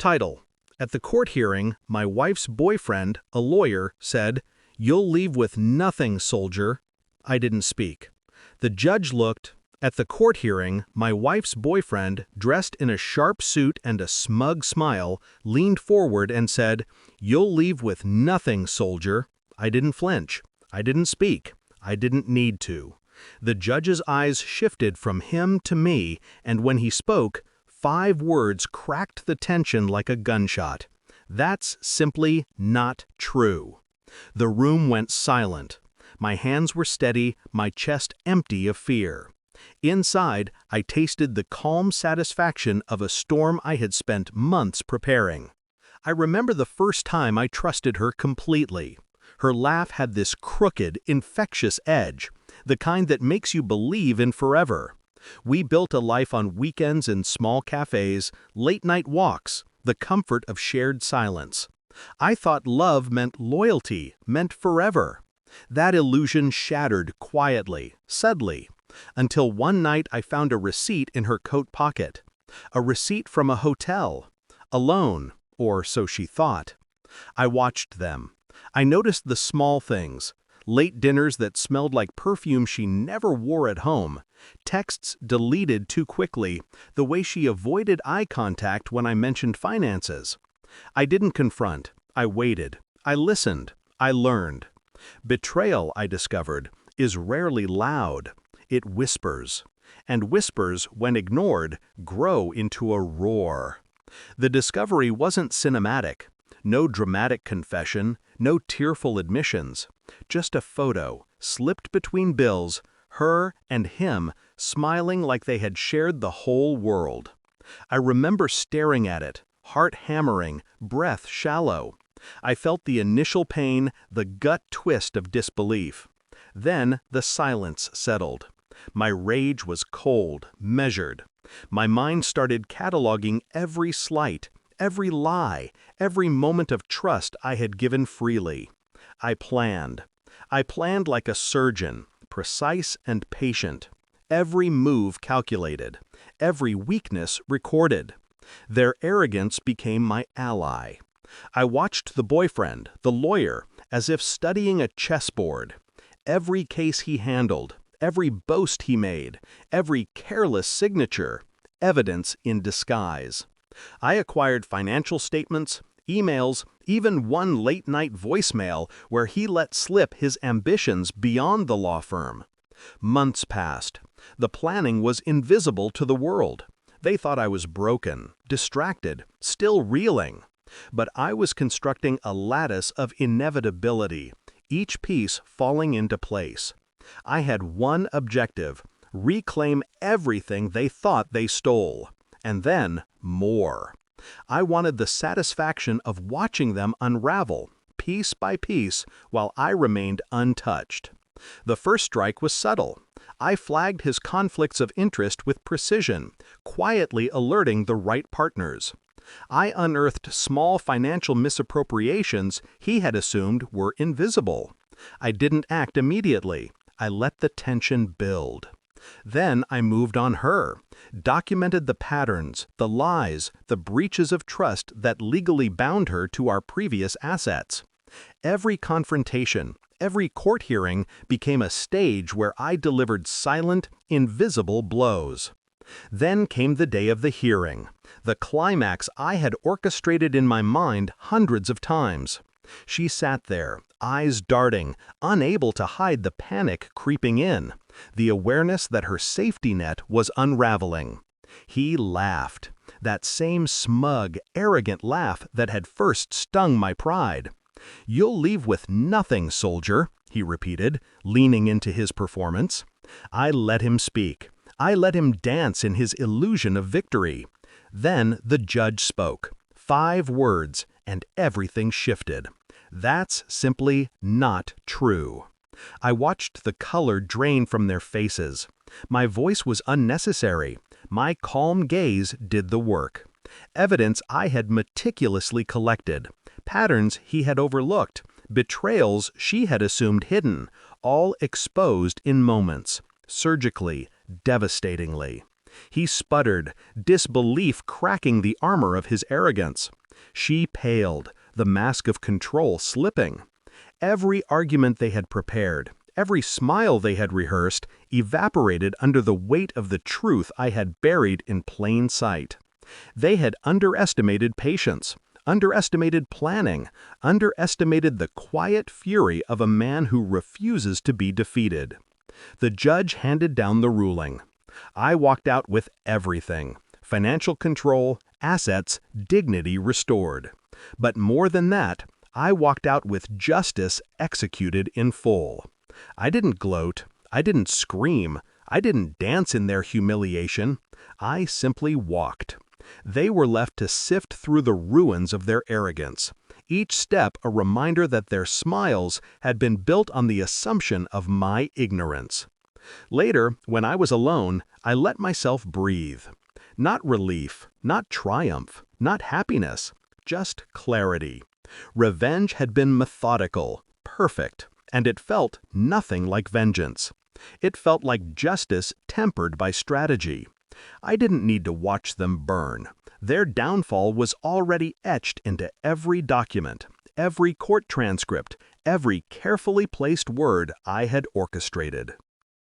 Title: At the court hearing, my wife's boyfriend, a lawyer, said, "You'll leave with nothing, soldier." I didn't speak. The judge looked. At the court hearing, my wife's boyfriend, dressed in a sharp suit and a smug smile, leaned forward and said, "You'll leave with nothing, soldier." I didn't flinch. I didn't speak. I didn't need to. The judge's eyes shifted from him to me, and when he spoke, 5 words cracked the tension like a gunshot. "That's simply not true." The room went silent. My hands were steady, my chest empty of fear. Inside, I tasted the calm satisfaction of a storm I had spent months preparing. I remember the first time I trusted her completely. Her laugh had this crooked, infectious edge, the kind that makes you believe in forever. We built a life on weekends in small cafes, late-night walks, the comfort of shared silence. I thought love meant loyalty, meant forever. That illusion shattered quietly, subtly, until one night I found a receipt in her coat pocket. A receipt from a hotel. Alone, or so she thought. I watched them. I noticed the small things. Late dinners that smelled like perfume she never wore at home. Texts deleted too quickly, the way she avoided eye contact when I mentioned finances. I didn't confront. I waited. I listened. I learned. Betrayal, I discovered, is rarely loud. It whispers. And whispers, when ignored, grow into a roar. The discovery wasn't cinematic. No dramatic confession, no tearful admissions. Just a photo, slipped between bills, her and him smiling like they had shared the whole world. I remember staring at it, heart hammering, breath shallow. I felt the initial pain, the gut twist of disbelief. Then the silence settled. My rage was cold, measured. My mind started cataloging every slight, every lie, every moment of trust I had given freely. I planned. I planned like a surgeon, precise and patient. Every move calculated. Every weakness recorded. Their arrogance became my ally. I watched the boyfriend, the lawyer, as if studying a chessboard. Every case he handled, every boast he made, every careless signature, evidence in disguise. I acquired financial statements, emails, even one late-night voicemail where he let slip his ambitions beyond the law firm. Months passed. The planning was invisible to the world. They thought I was broken, distracted, still reeling. But I was constructing a lattice of inevitability, each piece falling into place. I had one objective: reclaim everything they thought they stole. And then, more. I wanted the satisfaction of watching them unravel, piece by piece, while I remained untouched. The first strike was subtle. I flagged his conflicts of interest with precision, quietly alerting the right partners. I unearthed small financial misappropriations he had assumed were invisible. I didn't act immediately. I let the tension build. Then I moved on her, documented the patterns, the lies, the breaches of trust that legally bound her to our previous assets. Every confrontation, every court hearing became a stage where I delivered silent, invisible blows. Then came the day of the hearing, the climax I had orchestrated in my mind hundreds of times. She sat there, eyes darting, unable to hide the panic creeping in, the awareness that her safety net was unraveling. He laughed, that same smug, arrogant laugh that had first stung my pride. "You'll leave with nothing, soldier," he repeated, leaning into his performance. I let him speak. I let him dance in his illusion of victory. Then the judge spoke. 5 words, and everything shifted. "That's simply not true." I watched the color drain from their faces. My voice was unnecessary. My calm gaze did the work. Evidence I had meticulously collected. Patterns he had overlooked. Betrayals she had assumed hidden. All exposed in moments. Surgically, devastatingly. He sputtered, disbelief cracking the armor of his arrogance. She paled, the mask of control slipping. Every argument they had prepared, every smile they had rehearsed, evaporated under the weight of the truth I had buried in plain sight. They had underestimated patience, underestimated planning, underestimated the quiet fury of a man who refuses to be defeated. The judge handed down the ruling. I walked out with everything: financial control, assets, dignity restored. But more than that, I walked out with justice executed in full. I didn't gloat, I didn't scream, I didn't dance in their humiliation. I simply walked. They were left to sift through the ruins of their arrogance, each step a reminder that their smiles had been built on the assumption of my ignorance. Later, when I was alone, I let myself breathe. Not relief, not triumph, not happiness, just clarity. Revenge had been methodical, perfect, and it felt nothing like vengeance. It felt like justice tempered by strategy. I didn't need to watch them burn. Their downfall was already etched into every document, every court transcript, every carefully placed word I had orchestrated.